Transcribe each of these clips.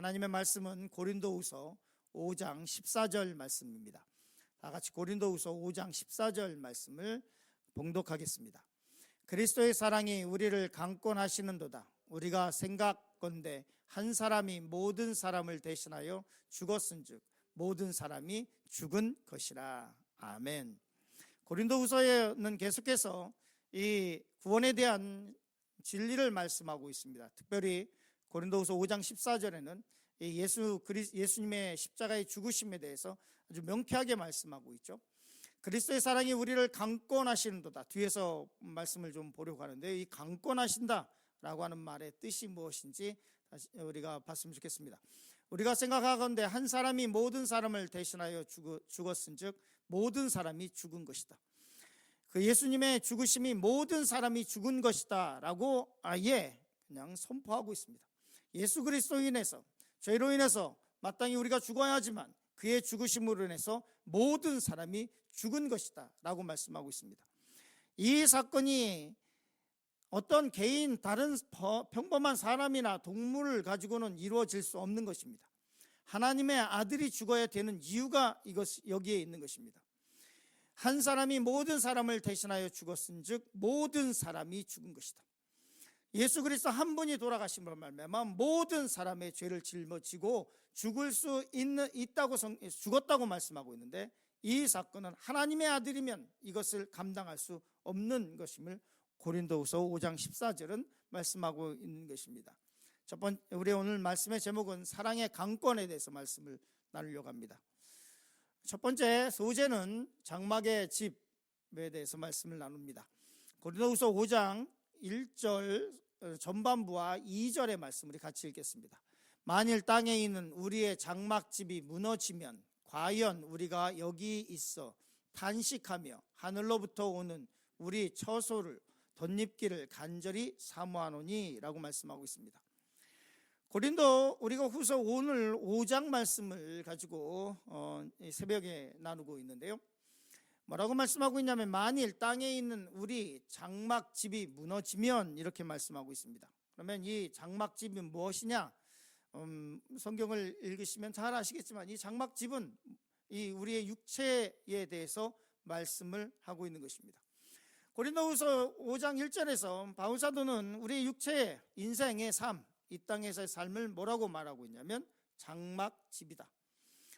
하나님의 말씀은 고린도후서 5장 14절 말씀입니다. 다 같이 고린도후서 5장 14절 말씀을 봉독하겠습니다. 그리스도의 사랑이 우리를 강권하시는도다. 우리가 생각건대 한 사람이 모든 사람을 대신하여 죽었은즉 모든 사람이 죽은 것이라. 아멘. 고린도후서에는 계속해서 이 구원에 대한 진리를 말씀하고 있습니다. 특별히 고린도후서 5장 14절에는 예수님의 십자가의 죽으심에 대해서 아주 명쾌하게 말씀하고 있죠. 그리스도의 사랑이 우리를 강권하시는도다. 뒤에서 말씀을 좀 보려고 하는데, 이 강권하신다라고 하는 말의 뜻이 무엇인지 다시 우리가 봤으면 좋겠습니다. 우리가 생각하건대 한 사람이 모든 사람을 대신하여 죽었은즉 모든 사람이 죽은 것이다. 그 예수님의 죽으심이 모든 사람이 죽은 것이다 라고 아예 그냥 선포하고 있습니다. 예수 그리스도로 인해서, 죄로 인해서 마땅히 우리가 죽어야 하지만 그의 죽으심으로 인해서 모든 사람이 죽은 것이다 라고 말씀하고 있습니다. 이 사건이 어떤 개인, 다른 평범한 사람이나 동물을 가지고는 이루어질 수 없는 것입니다. 하나님의 아들이 죽어야 되는 이유가 여기에 있는 것입니다. 한 사람이 모든 사람을 대신하여 죽었은즉 모든 사람이 죽은 것이다. 예수 그리스도 한 분이 돌아가심으로 말미암아 모든 사람의 죄를 짊어지고 죽었다고 말씀하고 있는데, 이 사건은 하나님의 아들이면 이것을 감당할 수 없는 것임을 고린도후서 5장 14절은 말씀하고 있는 것입니다. 첫 번째, 우리 오늘 말씀의 제목은 사랑의 강권에 대해서 말씀을 나누려고 합니다. 첫 번째 소재는 장막의 집에 대해서 말씀을 나눕니다. 고린도후서 5장 1절 전반부와 2절의 말씀 우리 같이 읽겠습니다. 만일 땅에 있는 우리의 장막집이 무너지면 과연 우리가 여기 있어 탄식하며 하늘로부터 오는 우리 처소를 덧입기를 간절히 사모하노니 라고 말씀하고 있습니다. 고린도 우리가 후서 오늘 5장 말씀을 가지고 새벽에 나누고 있는데요. 뭐라고 말씀하고 있냐면 만일 땅에 있는 우리 장막집이 무너지면 이렇게 말씀하고 있습니다. 그러면 이 장막집이 무엇이냐? 성경을 읽으시면 잘 아시겠지만 이 장막집은 이 우리의 육체에 대해서 말씀을 하고 있는 것입니다. 고린도후서 5장 1절에서 바울 사도는 우리의 육체의 인생의 삶, 이 땅에서의 삶을 뭐라고 말하고 있냐면 장막집이다.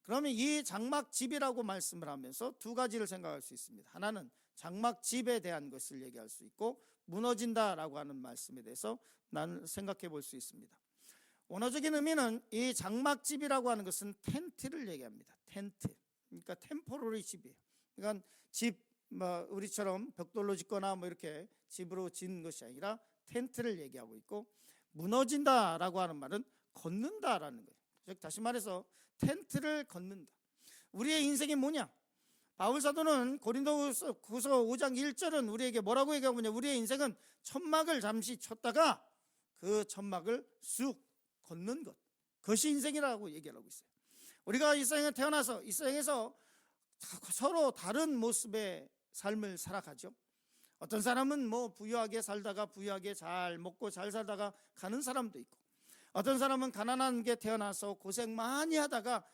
그러면 이 장막집이라고 말씀을 하면서 두 가지를 생각할 수 있습니다. 하나는 장막집에 대한 것을 얘기할 수 있고, 무너진다라고 하는 말씀에 대해서 나는 생각해 볼 수 있습니다. 원어적인 의미는 이 장막집이라고 하는 것은 텐트를 얘기합니다. 텐트, 그러니까 템포러리 집이에요. 그러니까 집, 우리처럼 벽돌로 짓거나 이렇게 집으로 짓는 것이 아니라 텐트를 얘기하고 있고, 무너진다라고 하는 말은 걷는다라는 거예요. 즉 다시 말해서 텐트를 걷는다. 우리의 인생이 뭐냐? 바울 사도는 고린도후서 5장 1절은 우리에게 뭐라고 얘기하고 있냐? 우리의 인생은 천막을 잠시 쳤다가 그 천막을 쑥 걷는 것, 그것이 인생이라고 얘기를 하고 있어요. 우리가 이 세상에 태어나서 이 세상에서 서로 다른 모습의 삶을 살아가죠. 어떤 사람은 부유하게 살다가 부유하게 잘 먹고 잘 살다가 가는 사람도 있고, 어떤 사람은 가난하게 태어나서 고생 많이 하다가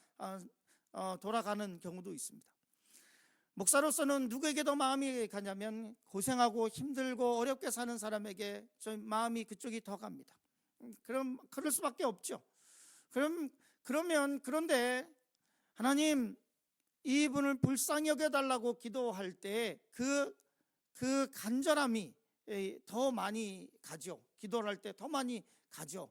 돌아가는 경우도 있습니다. 목사로서는 누구에게 더 마음이 가냐면 고생하고 힘들고 어렵게 사는 사람에게 저 마음이 그쪽이 더 갑니다. 그럴 수밖에 없죠. 그런데 하나님, 이분을 불쌍히 여겨달라고 기도할 때 그 간절함이 더 많이 가죠. 기도를 할 때 더 많이 가죠.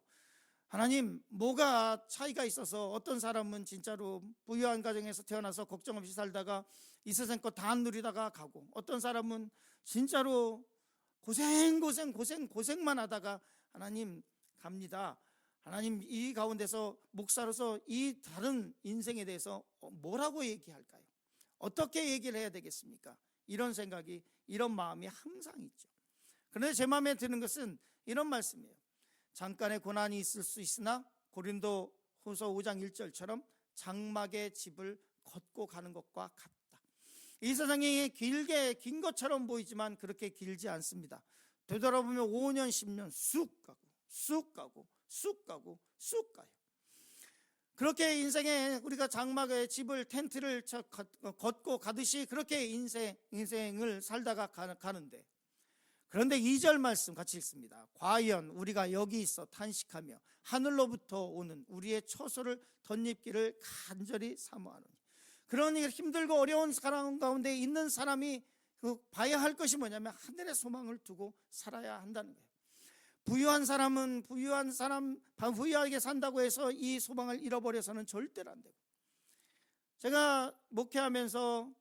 하나님, 뭐가 차이가 있어서 어떤 사람은 진짜로 부유한 가정에서 태어나서 걱정 없이 살다가 이 세상 거 다 누리다가 가고, 어떤 사람은 진짜로 고생만 하다가 하나님 갑니다. 하나님, 이 가운데서 목사로서 이 다른 인생에 대해서 뭐라고 얘기할까요? 어떻게 얘기를 해야 되겠습니까? 이런 생각이, 이런 마음이 항상 있죠. 그런데 제 마음에 드는 것은 이런 말씀이에요. 잠깐의 고난이 있을 수 있으나 고린도 후서 5장 1절처럼 장막의 집을 걷고 가는 것과 같다. 이 세상이 긴 것처럼 보이지만 그렇게 길지 않습니다. 되돌아보면 5년 10년 쑥 가고 쑥 가고 쑥 가고 쑥 가요. 그렇게 인생에 우리가 장막에 집을 텐트를 걷고 가듯이 그렇게 인생을 살다가 가는데, 그런데 2절 말씀 같이 읽습니다. 과연 우리가 여기 있어 탄식하며 하늘로부터 오는 우리의 처소를 덧입기를 간절히 사모하노니. 그러니 힘들고 어려운 상황 가운데 있는 사람이 봐야 할 것이 뭐냐면 하늘의 소망을 두고 살아야 한다는 거예요. 부유한 사람은 부유하게 산다고 해서 이 소망을 잃어버려서는 절대로 안 되고, 제가 목회하면서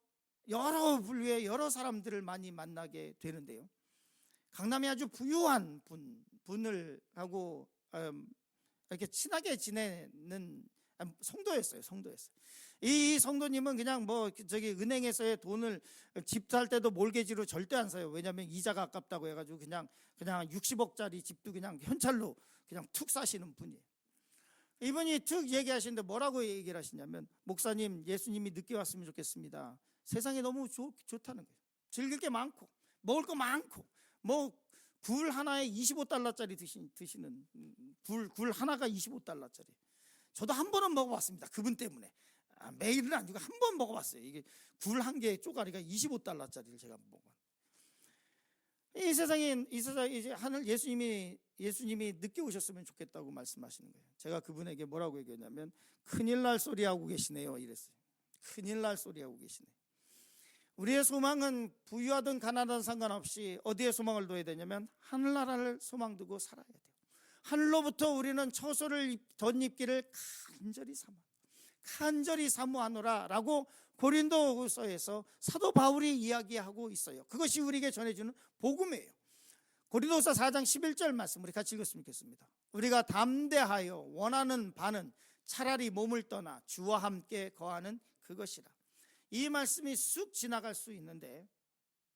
여러 분류의 여러 사람들을 많이 만나게 되는데요, 강남에 아주 부유한 분을 하고 이렇게 친하게 지내는 성도였어요. 이 성도님은 그냥 은행에서의 돈을 집 살 때도 몰개지로 절대 안 사요. 왜냐하면 이자가 아깝다고 해가지고 그냥 60억짜리 집도 그냥 현찰로 그냥 툭 사시는 분이에요. 이분이 툭 얘기하시는데 뭐라고 얘기를 하시냐면, 목사님, 예수님이 늦게 왔으면 좋겠습니다. 세상에 너무 좋다는 거예요. 즐길 게 많고 먹을 거 많고, 굴 하나에 25달러짜리 드시는 굴 하나가 25달러짜리. 저도 한 번은 먹어봤습니다. 그분 때문에. 매일은 아니고 한 번 먹어봤어요. 이게 굴 한 개의 쪼가리가 25달러짜리를 제가 먹어봤어요. 이 세상에 이제 하늘 예수님이 늦게 오셨으면 좋겠다고 말씀하시는 거예요. 제가 그분에게 뭐라고 얘기했냐면, 큰일 날 소리 하고 계시네요 이랬어요. 큰일 날 소리 하고 계시네. 우리의 소망은 부유하든 가난하든 상관없이 어디에 소망을 둬야 되냐면 하늘나라를 소망 두고 살아야 돼요. 하늘로부터 우리는 처소를 덧입기를 간절히 사모하노라 라고 고린도후서에서 사도 바울이 이야기하고 있어요. 그것이 우리에게 전해주는 복음이에요. 고린도후서 4장 11절 말씀 우리 같이 읽었으면 좋겠습니다. 우리가 담대하여 원하는 바는 차라리 몸을 떠나 주와 함께 거하는 그것이라. 이 말씀이 쑥 지나갈 수 있는데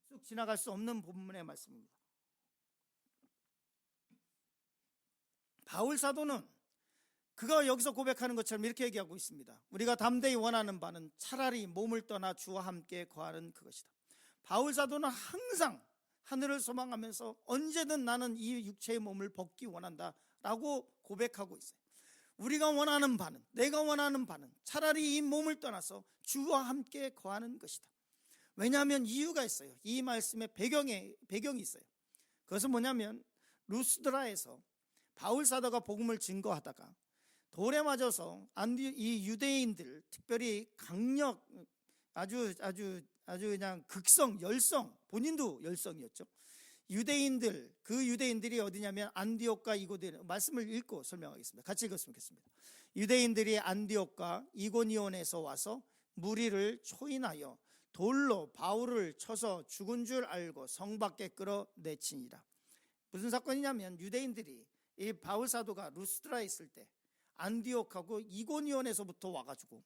쑥 지나갈 수 없는 본문의 말씀입니다. 바울 사도는 그가 여기서 고백하는 것처럼 이렇게 얘기하고 있습니다. 우리가 담대히 원하는 바는 차라리 몸을 떠나 주와 함께 거하는 그것이다. 바울 사도는 항상 하늘을 소망하면서 언제든 나는 이 육체의 몸을 벗기 원한다 라고 고백하고 있어요. 우리가 원하는 바는, 내가 원하는 바는 차라리 이 몸을 떠나서 주와 함께 거하는 것이다. 왜냐하면 이유가 있어요. 이 말씀의 배경이 있어요. 그것은 뭐냐면 루스드라에서 바울 사도가 복음을 증거하다가 돌에 맞아서 이 유대인들, 특별히 아주 그냥 극성, 열성, 본인도 열성이었죠. 그 유대인들이 어디냐면 안디옥과 이고니온, 말씀을 읽고 설명하겠습니다. 같이 읽었으면 좋겠습니다. 유대인들이 안디옥과 이고니온에서 와서 무리를 초인하여 돌로 바울을 쳐서 죽은 줄 알고 성 밖에 끌어내치니라. 무슨 사건이냐면 유대인들이 이 바울 사도가 루스드라에 있을 때 안디옥하고 이고니온에서부터 와가지고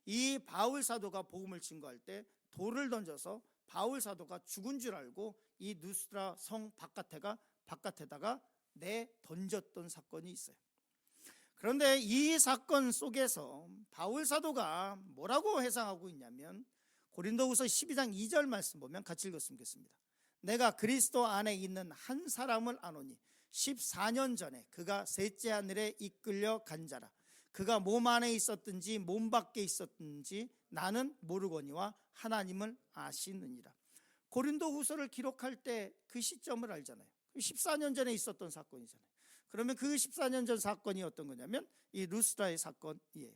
이 바울 사도가 복음을 증거할 때 돌을 던져서 바울 사도가 죽은 줄 알고 이 루스드라 성 바깥에다가 던졌던 사건이 있어요. 그런데 이 사건 속에서 바울 사도가 뭐라고 해석하고 있냐면 고린도후서 12장 2절 말씀 보면 같이 읽었으면 좋겠습니다. 내가 그리스도 안에 있는 한 사람을 아노니 14년 전에 그가 셋째 하늘에 이끌려 간 자라. 그가 몸 안에 있었든지 몸 밖에 있었든지 나는 모르거니와 하나님을 아시느니라. 고린도후서를 기록할 때 그 시점을 알잖아요. 14년 전에 있었던 사건이잖아요. 그러면 그 14년 전 사건이 어떤 거냐면 이 루스드라의 사건이에요.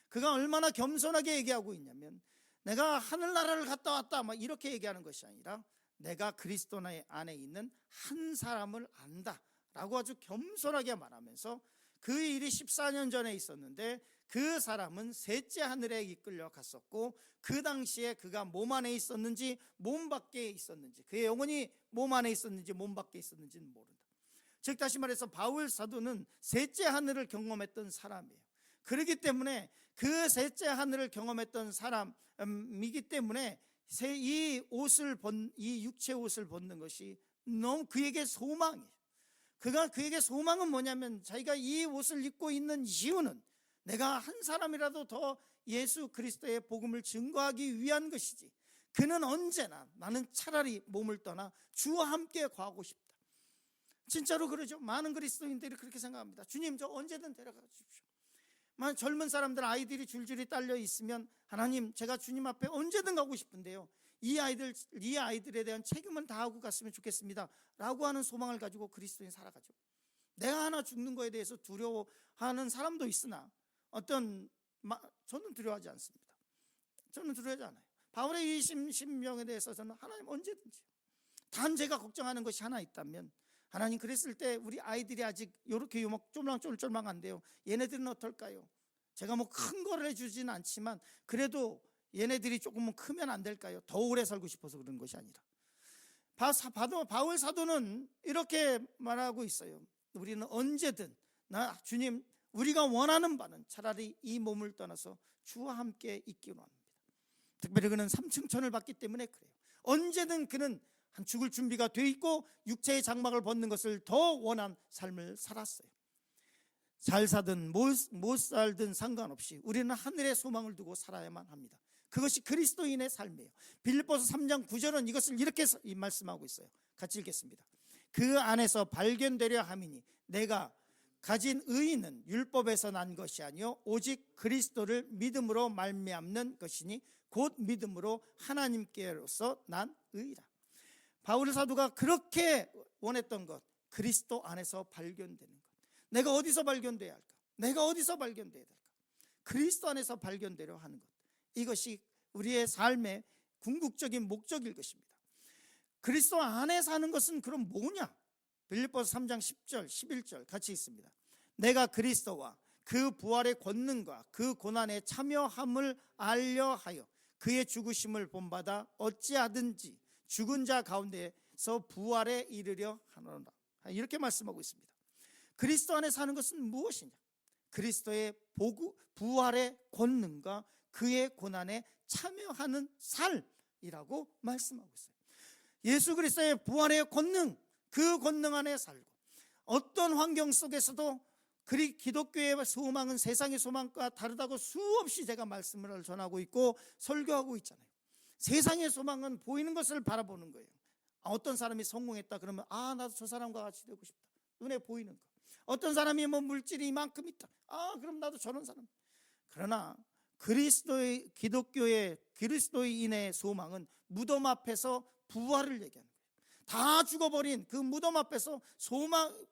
그가 얼마나 겸손하게 얘기하고 있냐면 내가 하늘나라를 갔다 왔다 막 이렇게 얘기하는 것이 아니라 내가 그리스도 안에 있는 한 사람을 안다 라고 아주 겸손하게 말하면서 그 일이 14년 전에 있었는데 그 사람은 셋째 하늘에 이끌려 갔었고 그 당시에 그가 몸 안에 있었는지 몸 밖에 있었는지, 그의 영혼이 몸 안에 있었는지 몸 밖에 있었는지는 모른다. 즉 다시 말해서 바울 사도는 셋째 하늘을 경험했던 사람이에요. 그렇기 때문에 그 셋째 하늘을 경험했던 사람이기 때문에 이 육체 옷을 벗는 것이 너무 그에게 소망이에요. 그에게 소망은 뭐냐면 자기가 이 옷을 입고 있는 이유는 내가 한 사람이라도 더 예수 그리스도의 복음을 증거하기 위한 것이지, 그는 언제나 나는 차라리 몸을 떠나 주와 함께 거하고 싶다. 진짜로 그러죠. 많은 그리스도인들이 그렇게 생각합니다. 주님, 저 언제든 데려가 주십시오. 젊은 사람들 아이들이 줄줄이 딸려 있으면 하나님, 제가 주님 앞에 언제든 가고 싶은데요, 이 아이들에 대한 책임을 다하고 갔으면 좋겠습니다 라고 하는 소망을 가지고 그리스도인 살아가죠. 내가 하나 죽는 거에 대해서 두려워하는 사람도 있으나 저는 두려워하지 않습니다. 저는 두려워하지 않아요. 바울의 이 심령에 대해서 저는 하나님 언제든지, 단 제가 걱정하는 것이 하나 있다면, 하나님 그랬을 때 우리 아이들이 아직 이렇게 쫄망쫄망한데요, 얘네들은 어떨까요? 제가 뭐 큰 거를 해주지는 않지만 그래도 얘네들이 조금은 크면 안 될까요? 더 오래 살고 싶어서 그런 것이 아니라, 바울 사도는 이렇게 말하고 있어요. 우리는 언제든 주님, 우리가 원하는 바는 차라리 이 몸을 떠나서 주와 함께 있기로 합니다. 특별히 그는 삼층천을 받기 때문에 그래요. 언제든 그는 죽을 준비가 돼 있고 육체의 장막을 벗는 것을 더 원한 삶을 살았어요. 잘 살든 못 살든 상관없이 우리는 하늘의 소망을 두고 살아야만 합니다. 그것이 그리스도인의 삶이에요. 빌립보서 3장 9절은 이것을 이렇게 말씀하고 있어요. 같이 읽겠습니다. 그 안에서 발견되려 함이니 내가 가진 의의는 율법에서 난 것이 아니요 오직 그리스도를 믿음으로 말미암는 것이니 곧 믿음으로 하나님께로서 난 의라. 바울 사도가 그렇게 원했던 것, 그리스도 안에서 발견되는 것. 내가 어디서 발견돼야 할까? 내가 어디서 발견돼야 될까? 그리스도 안에서 발견되려 하는 것, 이것이 우리의 삶의 궁극적인 목적일 것입니다. 그리스도 안에 사는 것은 그럼 뭐냐? 빌립보서 3장 10절 11절 같이 있습니다. 내가 그리스도와 그 부활의 권능과 그 고난에 참여함을 알려하여 그의 죽으심을 본받아 어찌하든지 죽은 자 가운데서 부활에 이르려 하노라. 이렇게 말씀하고 있습니다. 그리스도 안에 사는 것은 무엇이냐? 그리스도의 부활의 권능과 그의 고난에 참여하는 삶이라고 말씀하고 있어요. 예수 그리스도의 부활의 권능, 그 권능 안에 살고, 어떤 환경 속에서도 기독교의 소망은 세상의 소망과 다르다고 수없이 제가 말씀을 전하고 있고 설교하고 있잖아요. 세상의 소망은 보이는 것을 바라보는 거예요. 어떤 사람이 성공했다 그러면 나도 저 사람과 같이 되고 싶다, 눈에 보이는 거. 어떤 사람이 뭐 물질이 이만큼 있다, 그럼 나도 저런 사람. 그러나 기독교의 그리스도인의 소망은 무덤 앞에서 부활을 얘기하는 거예요. 다 죽어버린 그 무덤 앞에서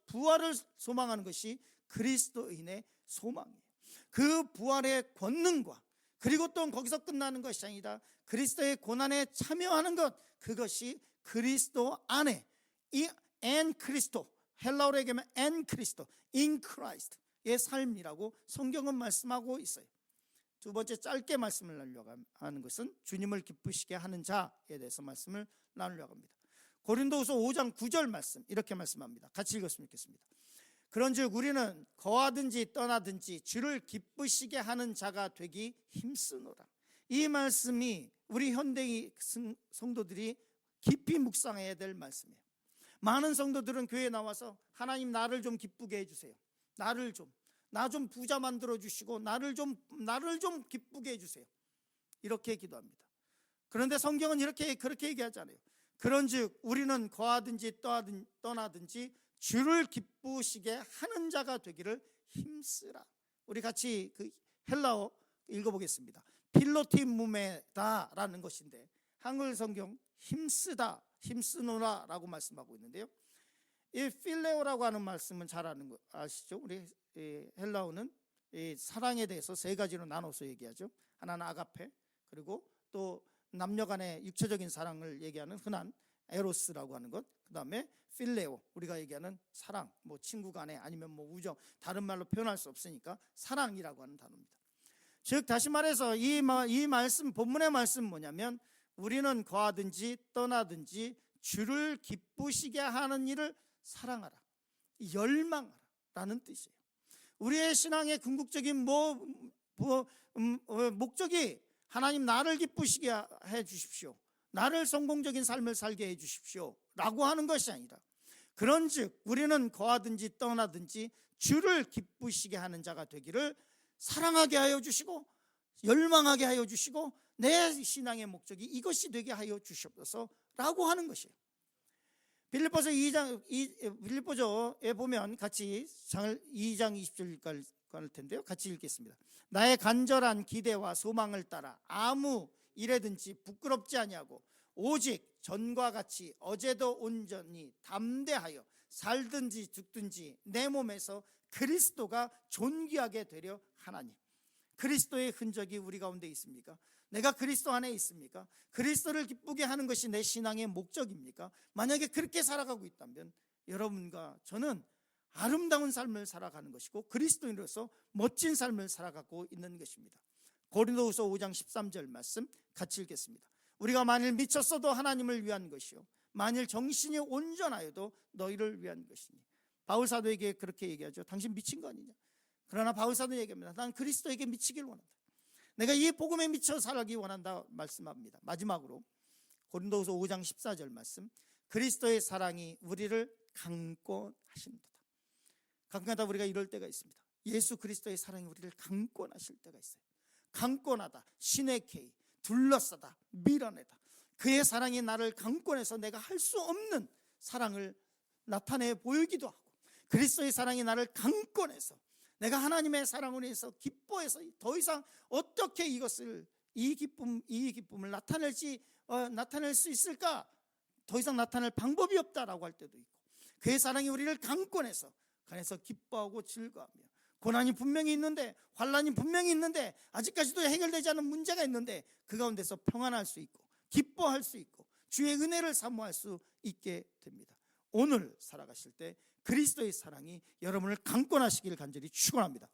부활을 소망하는 것이 그리스도인의 소망이에요. 그 부활의 권능과, 그리고 또 거기서 끝나는 것이 아니라 그리스도의 고난에 참여하는 것, 그것이 그리스도 안에 엔 크리스토, 헬라어로 얘기하면 엔 크리스토, 인 크라이스트의 삶이라고 성경은 말씀하고 있어요. 두 번째 짧게 말씀을 나누려고 하는 것은 주님을 기쁘시게 하는 자에 대해서 말씀을 나누려고 합니다. 고린도후서 5장 9절 말씀, 이렇게 말씀합니다. 같이 읽었으면 좋겠습니다. 그런즉 우리는 거하든지 떠나든지 주를 기쁘시게 하는 자가 되기 힘쓰노라. 이 말씀이 우리 현대의 성도들이 깊이 묵상해야 될 말씀이에요. 많은 성도들은 교회에 나와서 하나님 나를 좀 기쁘게 해주세요, 나 좀 부자 만들어 주시고 나를 좀 기쁘게 해주세요, 이렇게 기도합니다. 그런데 성경은 그렇게 얘기하잖아요. 그런즉 우리는 거하든지 떠나든지 주를 기쁘시게 하는 자가 되기를 힘쓰라. 우리 같이 그 헬라어 읽어보겠습니다. 필로티무메다라는 것인데 한글 성경 힘쓰다, 힘쓰노라라고 말씀하고 있는데요. 이 필레오라고 하는 말씀은 잘 아는 거 아시죠? 우리 헬라어는 이 사랑에 대해서 세 가지로 나눠서 얘기하죠. 하나는 아가페, 그리고 또 남녀간의 육체적인 사랑을 얘기하는 흔한 에로스라고 하는 것, 그 다음에 필레오, 우리가 얘기하는 사랑, 뭐 친구 간에 아니면 뭐 우정, 다른 말로 표현할 수 없으니까 사랑이라고 하는 단어입니다. 즉 다시 말해서 이 말씀, 본문의 말씀 뭐냐면 우리는 거하든지 떠나든지 주를 기쁘시게 하는 일을 사랑하라, 열망하라라는 뜻이에요. 우리의 신앙의 궁극적인 목적이 하나님 나를 기쁘시게 해 주십시오, 나를 성공적인 삶을 살게 해 주십시오 라고 하는 것이 아니라, 그런즉 우리는 거하든지 떠나든지 주를 기쁘시게 하는 자가 되기를 사랑하게 하여 주시고 열망하게 하여 주시고 내 신앙의 목적이 이것이 되게 하여 주시옵소서 라고 하는 것이에요. 빌립보서에 보면 같이 2장 20절까지 할 텐데요. 같이 읽겠습니다. 나의 간절한 기대와 소망을 따라 아무 일에든지 부끄럽지 아니하고 오직 전과 같이 어제도 온전히 담대하여 살든지 죽든지 내 몸에서 그리스도가 존귀하게 되려 하나니. 그리스도의 흔적이 우리 가운데 있습니까? 내가 그리스도 안에 있습니까? 그리스도를 기쁘게 하는 것이 내 신앙의 목적입니까? 만약에 그렇게 살아가고 있다면 여러분과 저는 아름다운 삶을 살아가는 것이고 그리스도인으로서 멋진 삶을 살아가고 있는 것입니다. 고린도후서 5장 13절 말씀 같이 읽겠습니다. 우리가 만일 미쳤어도 하나님을 위한 것이요 만일 정신이 온전하여도 너희를 위한 것이니. 바울 사도에게 그렇게 얘기하죠. 당신 미친 거 아니냐? 그러나 바울 사도는 얘기합니다. 난 그리스도에게 미치길 원한다. 내가 이 복음에 미쳐 살기 원한다 말씀합니다. 마지막으로 고린도후서 5장 14절 말씀. 그리스도의 사랑이 우리를 강권하신도다. 가끔가다 우리가 이럴 때가 있습니다. 예수 그리스도의 사랑이 우리를 강권하실 때가 있어요. 강권하다, 신의 계의, 둘러싸다, 밀어내다. 그의 사랑이 나를 강권해서 내가 할 수 없는 사랑을 나타내 보이기도 하고, 그리스도의 사랑이 나를 강권해서 내가 하나님의 사랑으로 해서 기뻐해서 더 이상 어떻게 이 기쁨을 나타낼 수 있을까? 더 이상 나타낼 방법이 없다라고 할 때도 있고, 그의 사랑이 우리를 강권해서 간에서 기뻐하고 즐거워하며, 고난이 분명히 있는데, 환난이 분명히 있는데, 아직까지도 해결되지 않은 문제가 있는데 그 가운데서 평안할 수 있고 기뻐할 수 있고 주의 은혜를 사모할 수 있게 됩니다. 오늘 살아가실 때 그리스도의 사랑이 여러분을 강권하시길 간절히 축원합니다.